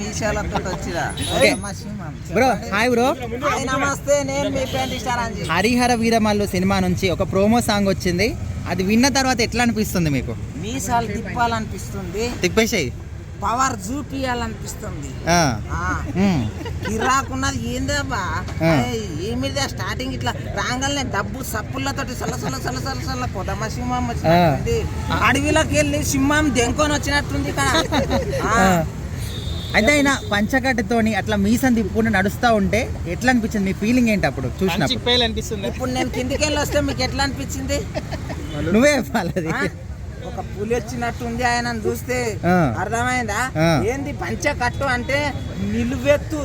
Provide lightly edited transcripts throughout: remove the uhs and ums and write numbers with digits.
మీసాలతో వచ్చిరా bro. Hi bro. నమస్తే, నేను మీ painting star Anji. Harihara Veeramallu cinema నుంచి ఒక ప్రోమో సాంగ్ వచ్చింది. అది విన్న తర్వాత ఎట్లా అనిపిస్తుంది మీకు? మీసాలు తిప్పాలనిపిస్తుంది, తిప్పేసాయి, పవర్ చూపియాలనిపిస్తుంది. కిరాకున్నది ఏందబ్బా, ఏమిది స్టార్టింగ్ ఇట్లా రాగానే డబ్బు సప్పులతోటి సల్ల సల్ల సల్ల సల్ల సల్ల పొదమ సింహం వచ్చినట్టుంది. అడవిలోకి వెళ్ళి సింహం దెంకొని వచ్చినట్టుంది. అయితే ఆయన పంచకట్టుతోని అట్లా మీసం తిప్పుకుంటూ నడుస్తూ ఉంటే ఎట్లా అనిపించింది? మీ ఫీలింగ్ ఏంటి అప్పుడు చూసినప్పుడు? ఇప్పుడు నేను కిందికి వెళ్ళి వస్తే మీకు ఎట్లా అనిపించింది? నువ్వే చెప్పాలి. అది ఒక పులి వచ్చినట్టుంది ఆయన చూస్తే, అర్థమైందా? ఏంది పంచకట్టు అంటే నిలువెత్తు.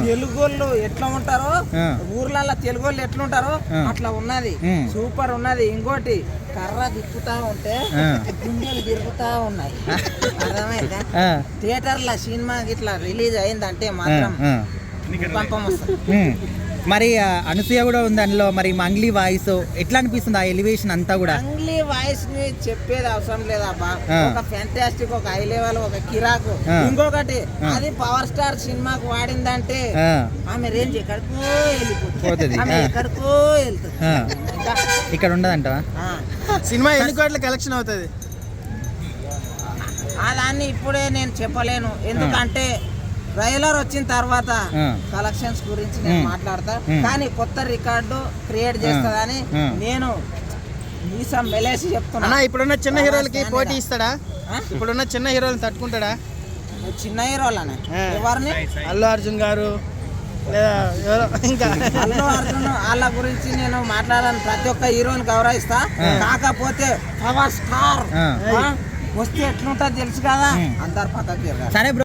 తెలుగోళ్ళు ఎట్లా ఉంటారో, ఊర్లలో తెలుగోళ్ళు ఎట్లుంటారో అట్లా ఉన్నది. సూపర్ ఉన్నది. ఇంకోటి కర్ర తిప్పుతా ఉంటే గుండెలు తిరుగుతా ఉన్నాయి. అర్థమైందా? థియేటర్ల సినిమా ఇట్లా రిలీజ్ అయిందంటే మాత్రం పంపం వస్తుంది. మరి అనసూయ కూడా ఉంది అందులో. మరి మంగ్లీ వాయిస్ ఎట్లా అనిపిస్తుంది? ఆ ఎలివేషన్ అంతా కూడా మంగ్లీ వాయిస్ ని చెప్పేది అవసరం లేదబ్బా. ఒక ఫ్యాంటాస్టిక్, ఒక హై లెవెల్, ఒక కిరాకు. ఇంకొకటి అది పవర్ స్టార్ సినిమాకు వాడిందంటే ఆమె రేంజ్ ఎక్కడికో వెళ్ళిపోతుంది, ఆమె ఎక్కడికో వెళ్తుంది. ఇక్కడ ఉండదంట. సినిమా ఎన్ని కోట్ల కలెక్షన్ అవుతుంది దాన్ని ఇప్పుడే నేను చెప్పలేను, ఎందుకంటే ట్రైలర్ వచ్చిన తర్వాత కలెక్షన్స్ గురించి నేను మాట్లాడతా. కానీ కొత్త రికార్డు క్రియేట్ చేస్తుందని నేను మీసం మెలేసి చెప్తున్నా. ఇప్పుడున్న చిన్న హీరోలకి పోటీ ఇస్తాడా? ఇప్పుడున్న చిన్న హీరోలు తట్టుకుంటాడా? చిన్న హీరోలనే ఎవరిని? అల్లు అర్జున్ గారు లేదా ఇంకా అల్లు అర్జున్ వాళ్ళ గురించి నేను మాట్లాడాను. ప్రతి ఒక్క హీరోని గౌరవిస్తా. కాకపోతే పవర్ స్టార్ వస్తే ఎట్లుంటుంది తెలుసు కదా, అందరు పక్కకి. సరే.